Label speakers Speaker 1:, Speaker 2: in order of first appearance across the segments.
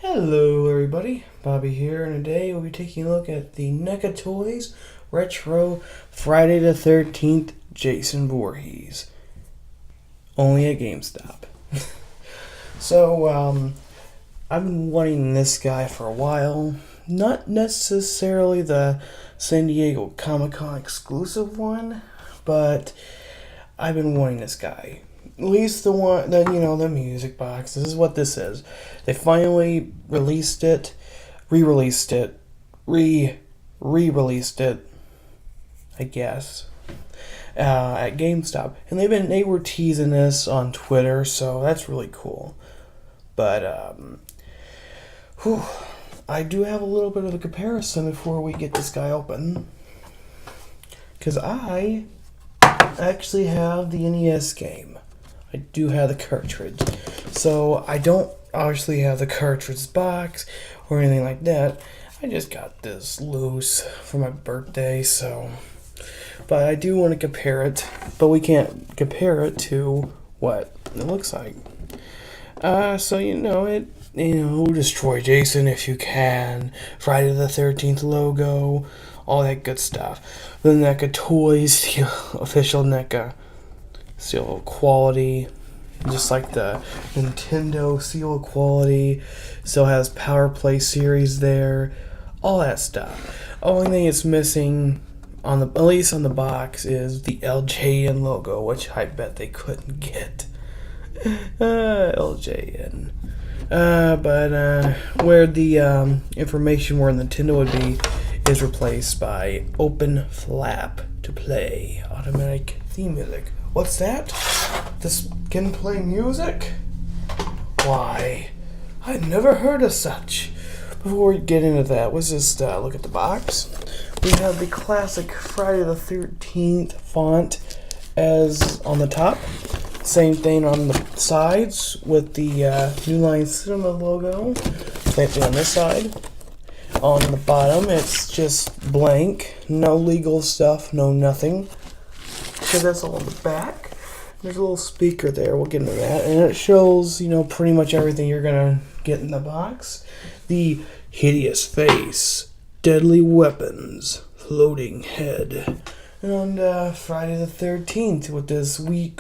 Speaker 1: Hello everybody, Bobby here, and today we'll be taking a look at the NECA Toys Retro Friday the 13th Jason Voorhees. Only at GameStop. So, I've been wanting this guy for a while. Not necessarily the San Diego Comic-Con exclusive one, but I've been wanting this guy. At least the one, the music box. This is what this is. They finally released it, re-released it, re-released it, I guess, at GameStop. And they were teasing this on Twitter, so that's really cool. But, I do have a little bit of a comparison before we get this guy open. Because I actually have the NES game. I do have the cartridge. So I don't obviously have the cartridge box or anything like that. I just got this loose for my birthday, so. But I do want to compare it, but we can't compare it to what it looks like. Destroy Jason if you can, Friday the 13th logo, all that good stuff. The NECA Toys, the official NECA seal of quality, just like the Nintendo seal of quality. Still has Power Play series there, all that stuff. Only thing it's missing at least on the box is the LJN logo, which I bet they couldn't get. LJN. But where the information where Nintendo would be is replaced by Open Flap to play automatic theme music. What's that? This can play music? Why, I never heard of such. Before we get into that, let's just look at the box. We have the classic Friday the 13th font as on the top. Same thing on the sides with the New Line Cinema logo. Same thing on this side. On the bottom, it's just blank. No legal stuff, no nothing. So that's all on the back. There's a little speaker there. We'll get into that. And it shows, pretty much everything you're going to get in the box. The hideous face, deadly weapons, floating head. And on Friday the 13th with this weird,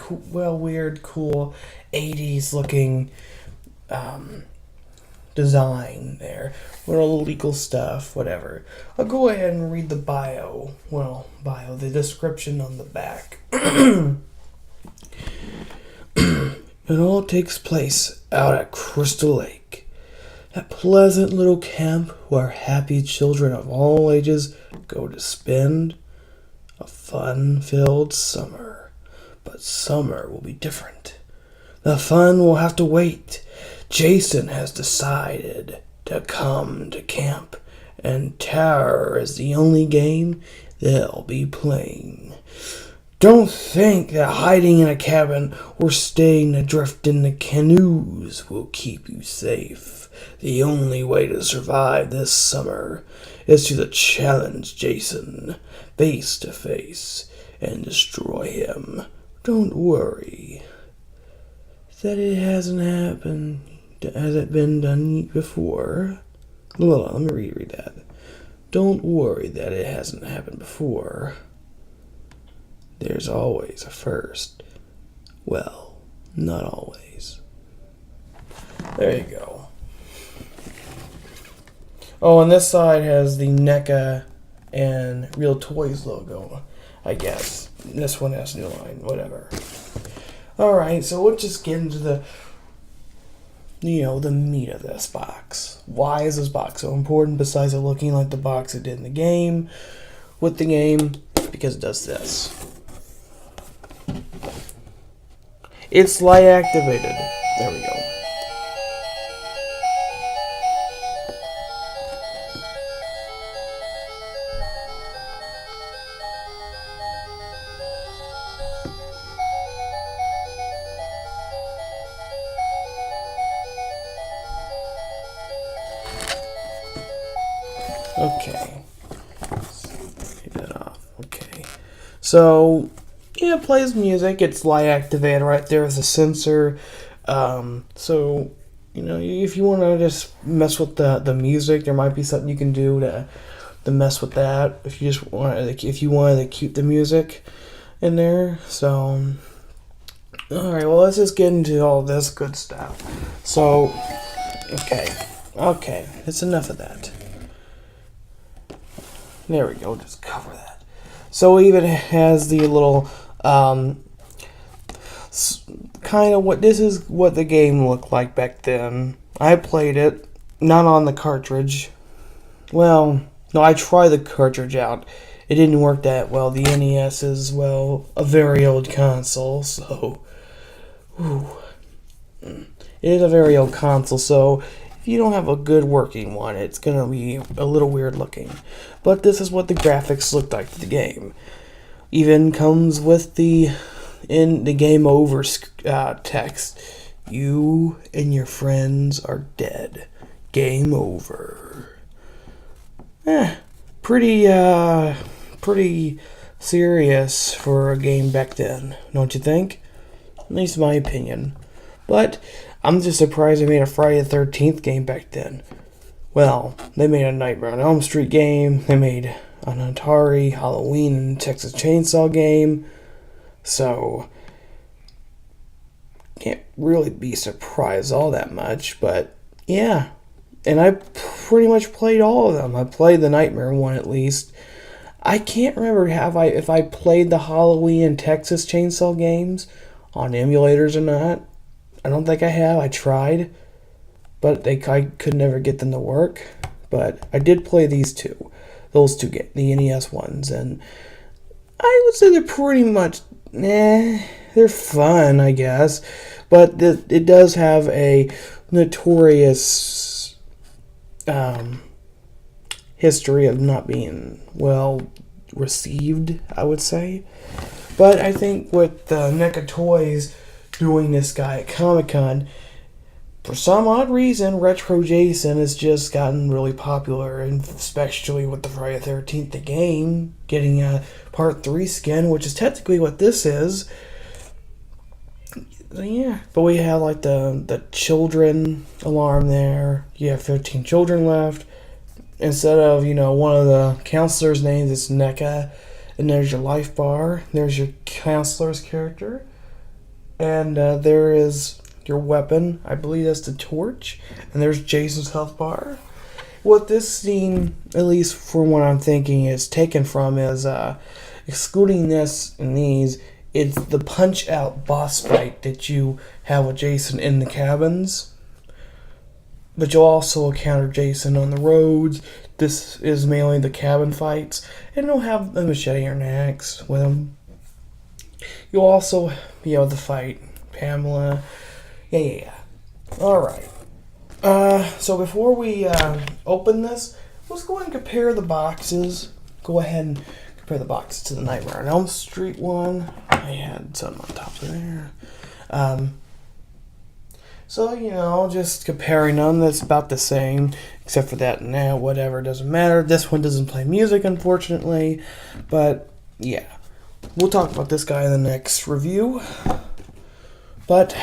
Speaker 1: cool 80s looking design there. With all the legal stuff, whatever. I'll go ahead and read the the description on the back. It all takes place out at Crystal Lake, that pleasant little camp where happy children of all ages go to spend a fun-filled summer. But summer will be different. The fun will have to wait. Jason has decided to come to camp, and terror is the only game they'll be playing. Don't think that hiding in a cabin or staying adrift in the canoes will keep you safe. The only way to survive this summer is to challenge Jason face to face and destroy him. Don't worry that it hasn't happened. Has it been done before? Hold on, let me reread that. Don't worry that it hasn't happened before. There's always a first. Well, not always. There you go. Oh, and this side has the NECA and Real Toys logo, I guess. This one has New Line, whatever. Alright, so we'll just get into the meat of this box. Why is this box so important besides it looking like the box it did in the game? With the game, because it does this. It's light activated. There we go. Okay. Take that off. Okay. So, yeah, it plays music. It's light activated right there as a sensor. So, if you want to just mess with the music, there might be something you can do to mess with that. If you just wanted to keep the music in there. So, all right. Well, let's just get into all this good stuff. So, okay. It's enough of that. There we go. Just cover that. So it even has the little kind of this is what the game looked like back then. I played it, not on the cartridge. Well, no, I tried the cartridge out. It didn't work that well. The NES is, well, a very old console, so... It is a very old console, so if you don't have a good working one, it's going to be a little weird looking. But this is what the graphics looked like for the game. Even comes with in the game over text. You and your friends are dead. Game over. Pretty serious for a game back then, don't you think? At least my opinion. But I'm just surprised they made a Friday the 13th game back then. Well, they made a Nightmare on Elm Street game. They made an Atari, Halloween, and Texas Chainsaw game. So, can't really be surprised all that much. But, yeah. And I pretty much played all of them. I played the Nightmare one at least. I can't remember if I played the Halloween and Texas Chainsaw games on emulators or not. I don't think I have. I tried, but I could never get them to work. But I did play those two, the NES ones, and I would say they're pretty much, they're fun, I guess. But it does have a notorious history of not being well received, I would say. But I think with Neca Toys doing this guy at Comic-Con, for some odd reason, Retro Jason has just gotten really popular, and especially with the Friday the 13th the game getting a Part 3 skin, which is technically what this is. Yeah, but we have like the children alarm there. You have 13 children left. Instead of, one of the counselors' names is Neca, and there's your life bar. There's your counselor's character. And there is your weapon. I believe that's the torch. And there's Jason's health bar. What this scene, at least from what I'm thinking, is taken from is, excluding this and these, it's the punch-out boss fight that you have with Jason in the cabins. But you'll also encounter Jason on the roads. This is mainly the cabin fights. And you'll have a machete or an axe with him. You'll also be able to fight Pamela. Yeah. Alright. So before we open this, let's go ahead and compare the boxes. Go ahead and compare the boxes to the Nightmare on Elm Street one. I had something on top of there. So, just comparing them, that's about the same, except for that, whatever, doesn't matter. This one doesn't play music, unfortunately, but, yeah. We'll talk about this guy in the next review, but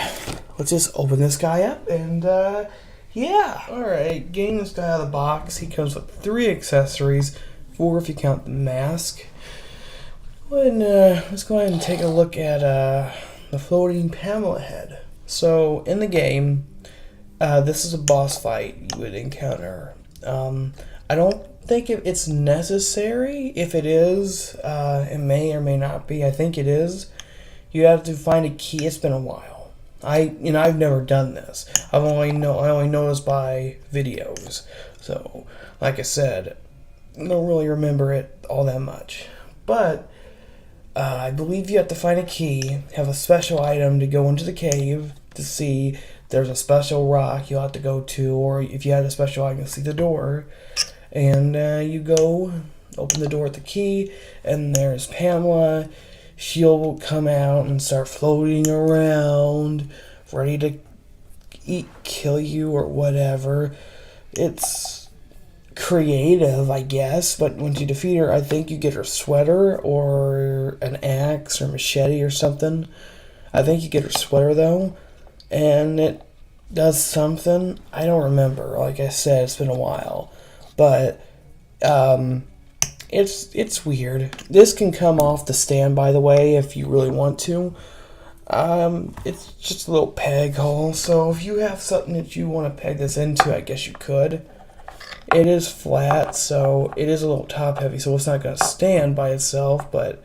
Speaker 1: let's just open this guy up, and, yeah. Alright, getting this guy out of the box, he comes with 3 accessories, 4 if you count the mask. And, let's go ahead and take a look at, the floating Pamela head. So, in the game, this is a boss fight you would encounter. I don't think it's necessary. If it is, it may or may not be. I think it is. You have to find a key. It's been a while. I've never done this. I only know this by videos. So, like I said, I don't really remember it all that much. But I believe you have to find a key, have a special item to go into the cave to see. There's a special rock you'll have to go to, or if you had a special item, you'll see the door. And you go, open the door with the key, and there's Pamela. She'll come out and start floating around, ready to kill you or whatever. It's creative, I guess, but once you defeat her, I think you get her sweater or an axe or machete or something. I think you get her sweater though, and does something. I don't remember. Like I said, it's been a while, but it's weird. This can come off the stand, by the way, if you really want to. It's just a little peg hole, so if you have something that you want to peg this into, I guess you could. It is flat, so it is a little top heavy, so it's not going to stand by itself, but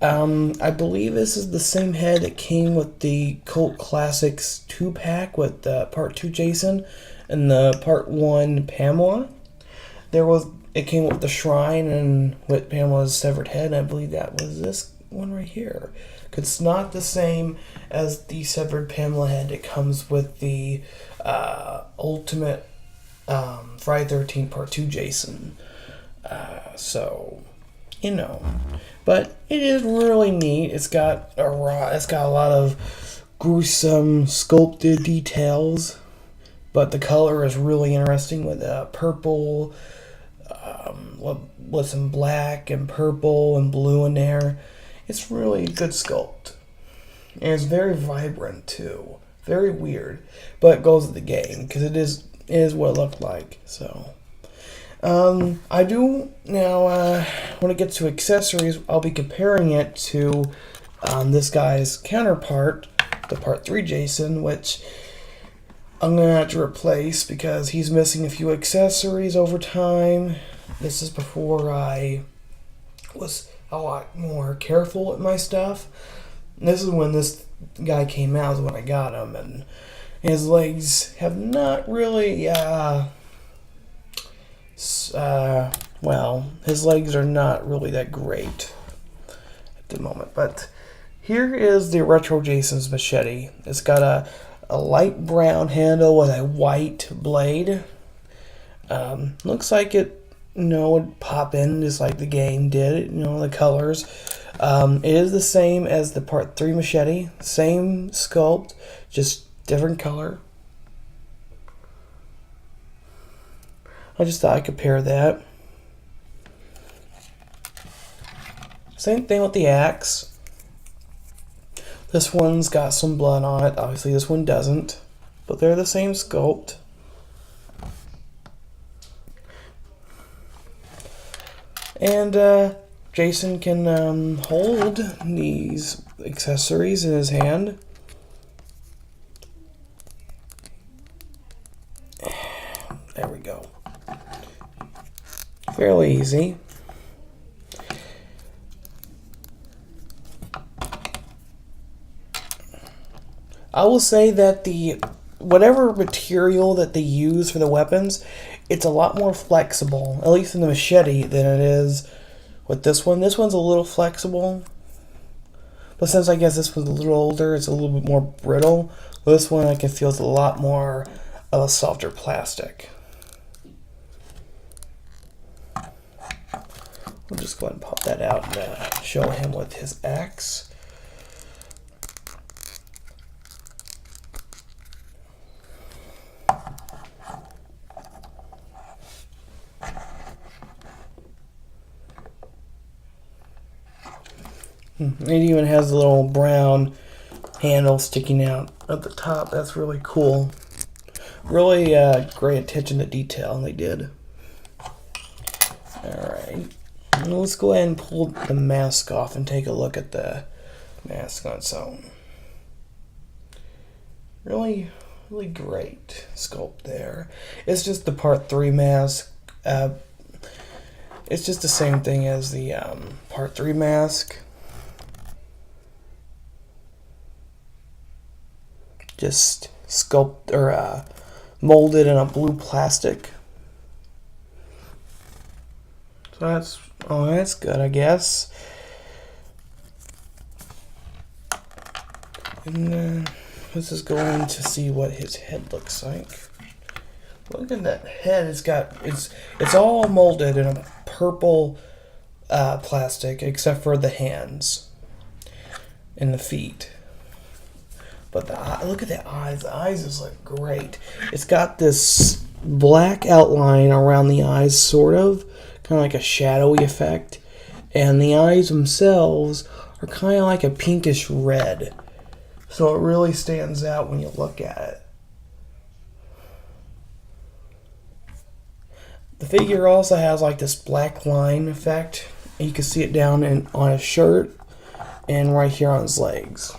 Speaker 1: I believe this is the same head that came with the Cult Classics 2-pack with the Part 2 Jason and the Part 1 Pamela. It came with the shrine and with Pamela's severed head, and I believe that was this one right here. It's not the same as the severed Pamela head that comes with the Ultimate Friday 13 Part 2 Jason. So, you know. But it is really neat. It's got a lot of gruesome sculpted details. But the color is really interesting with purple, with some black and purple and blue in there. It's really a good sculpt. And it's very vibrant too. Very weird. But it goes with the game because it is what it looked like. So I do now when it gets to accessories, I'll be comparing it to this guy's counterpart, the Part 3 Jason, which I'm going to have to replace because he's missing a few accessories over time. This is before I was a lot more careful with my stuff. This is when this guy came out, is when I got him, and his legs have not really, his legs are not really that great at the moment. But here is the Retro Jason's machete. It's got a light brown handle with a white blade. Looks like it, would pop in just like the game did, the colors. It is the same as the Part 3 machete. Same sculpt, just different color. I just thought I'd compare that. Same thing with the axe. This one's got some blood on it. Obviously this one doesn't. But they're the same sculpt. And Jason can hold these accessories in his hand. There we go. Fairly easy. I will say that whatever material that they use for the weapons, it's a lot more flexible, at least in the machete, than it is with this one. This one's a little flexible, but since I guess this one's a little older, it's a little bit more brittle. This one I can feel is a lot more of a softer plastic. We'll just go ahead and pop that out and show him with his axe. It even has a little brown handle sticking out at the top. That's really cool. Really great attention to detail they did. Alright. Let's go ahead and pull the mask off and take a look at the mask on its own. Really, really great sculpt there. It's just the Part 3 mask. It's just the same thing as the Part 3 mask. Just sculpt or molded in a blue plastic. So that's good, I guess. And then let's just go in to see what his head looks like. Look at that head. It's all molded in a purple plastic, except for the hands and the feet. But look at the eyes. The eyes just look great. It's got this black outline around the eyes, sort of. Kind of like a shadowy effect. And the eyes themselves are kind of like a pinkish red. So it really stands out when you look at it. The figure also has like this black line effect. You can see it down on his shirt and right here on his legs.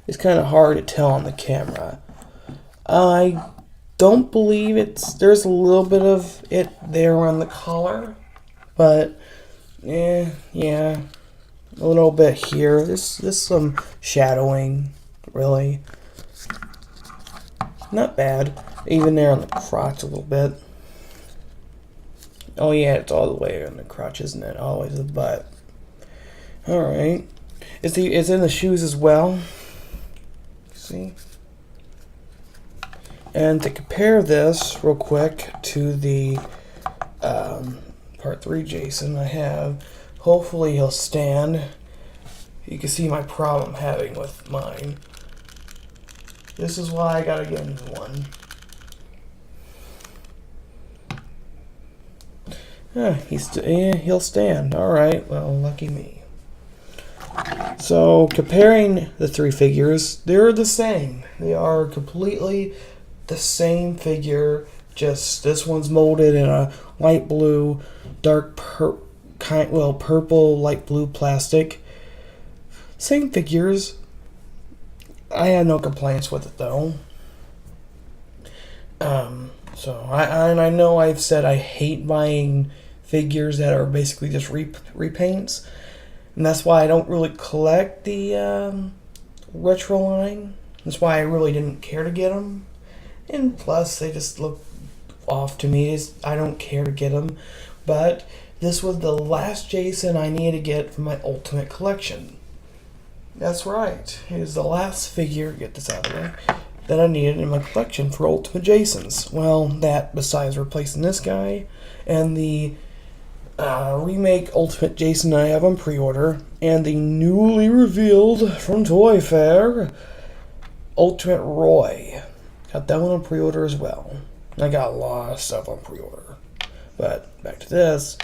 Speaker 1: It's kind of hard to tell on the camera. I don't believe there's a little bit of it there on the collar, but yeah, a little bit here. There's some shadowing, really. Not bad. Even there on the crotch a little bit. Oh yeah, it's all the way on the crotch, isn't it? Always the butt. Alright. It's in the shoes as well. See? And to compare this real quick to the Part 3 Jason I have, hopefully he'll stand. You can see my problem I'm having with mine. This is why I gotta get into one. He'll stand. Alright, well, lucky me. So, comparing the three figures, they're the same. They are completely the same figure, just this one's molded in a light blue, purple, light blue plastic. Same figures. I had no complaints with it though. I know I've said I hate buying figures that are basically just repaints, and that's why I don't really collect the retro line. That's why I really didn't care to get them. And plus, they just look off to me. I don't care to get them. But this was the last Jason I needed to get for my Ultimate Collection. That's right. It is the last figure, get this out of the way, that I needed in my collection for Ultimate Jasons. Well, that besides replacing this guy and the remake Ultimate Jason I have on pre-order, and the newly revealed from Toy Fair Ultimate Roy. Got that one on pre-order as well. I got a lot of stuff on pre-order. But back to this.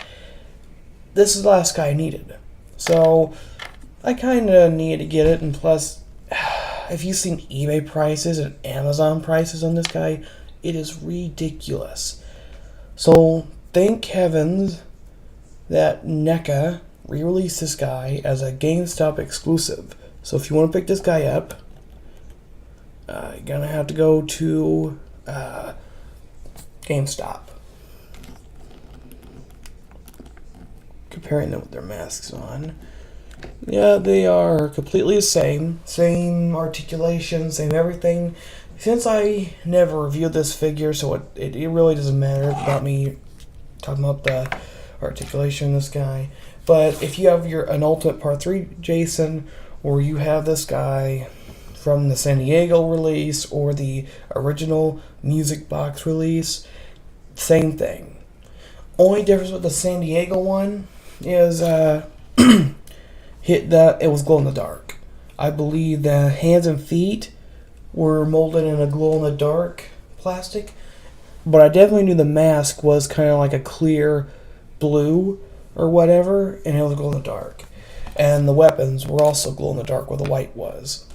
Speaker 1: This is the last guy I needed. So I kind of needed to get it, and plus, if you've seen eBay prices and Amazon prices on this guy, it is ridiculous. So thank heavens that NECA re-released this guy as a GameStop exclusive. So if you want to pick this guy up, you're going to have to go to GameStop. Comparing them with their masks on. Yeah, they are completely the same. Same articulation, same everything. Since I never reviewed this figure, so it really doesn't matter about me talking about the articulation of this guy. But if you have an Ultimate Part 3 Jason, or you have this guy from the San Diego release, or the original Music Box release, same thing. Only difference with the San Diego one is it was glow in the dark. I believe the hands and feet were molded in a glow in the dark plastic, but I definitely knew the mask was kind of like a clear blue or whatever, and it was glow in the dark. And the weapons were also glow in the dark where the white was.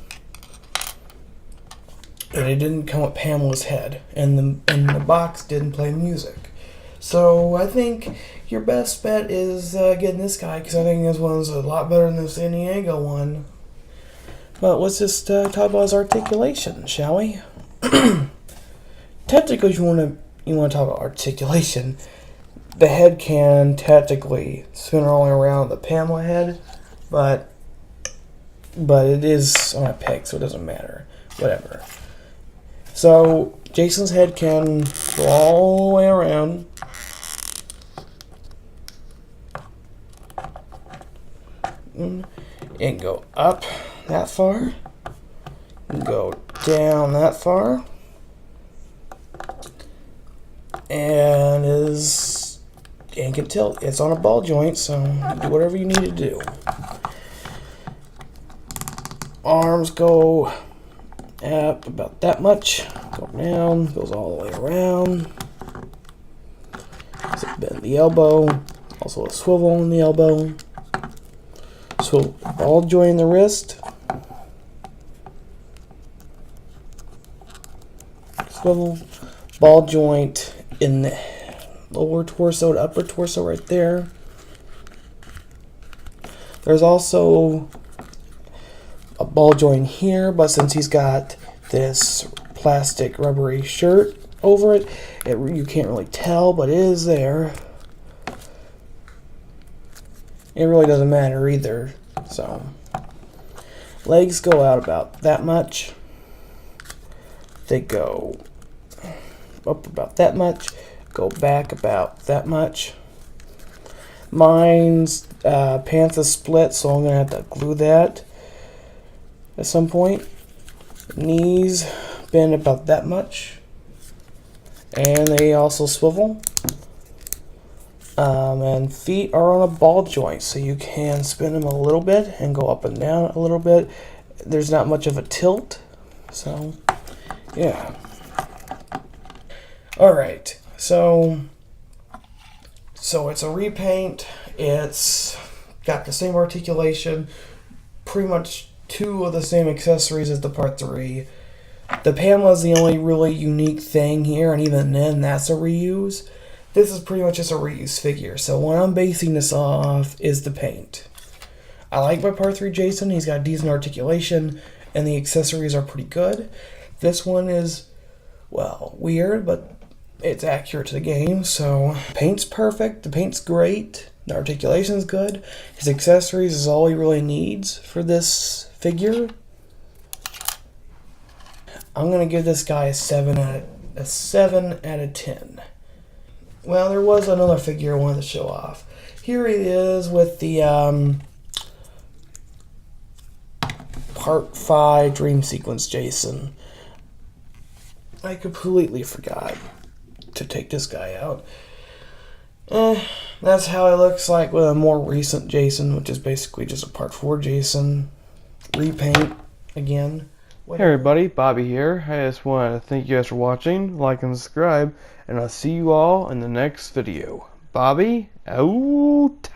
Speaker 1: And it didn't come with Pamela's head, and the box didn't play music. So I think your best bet is getting this guy, because I think this one's a lot better than the San Diego one. But let's just talk about his articulation, shall we? Technically, you want to talk about articulation. The head can technically spin all the way around the Pamela head, but it is on a peg, so it doesn't matter. Whatever. So Jason's head can go all the way around. And go up that far, and go down that far, and can tilt. It's on a ball joint, so do whatever you need to do. Arms go up about that much, go down, goes all the way around. So bend the elbow, also a swivel on the elbow. So ball joint in the wrist, swivel ball joint in the lower torso to upper torso right there. There's also a ball joint here, but since he's got this plastic rubbery shirt over it, you can't really tell, but it is there. It really doesn't matter either. So, legs go out about that much. They go up about that much, go back about that much. Mine's pants is split, so I'm going to have to glue that at some point. Knees bend about that much. And they also swivel. And feet are on a ball joint, so you can spin them a little bit and go up and down a little bit. There's not much of a tilt, so yeah. Alright, so it's a repaint. It's got the same articulation, pretty much two of the same accessories as the Part 3. The panel is the only really unique thing here, and even then, that's a reuse. This is pretty much just a reuse figure, so what I'm basing this off is the paint. I like my Part 3 Jason. He's got decent articulation, and the accessories are pretty good. This one is, well, weird, but it's accurate to the game, so paint's perfect, the paint's great, the articulation's good. His accessories is all he really needs for this figure. I'm going to give this guy a 7 out of 10. Well, there was another figure I wanted to show off. Here he is with the Part 5 Dream Sequence Jason. I completely forgot to take this guy out. That's how it looks like with a more recent Jason, which is basically just a Part 4 Jason. Repaint again.
Speaker 2: Hey everybody, Bobby here. I just want to thank you guys for watching, like and subscribe, and I'll see you all in the next video. Bobby, out.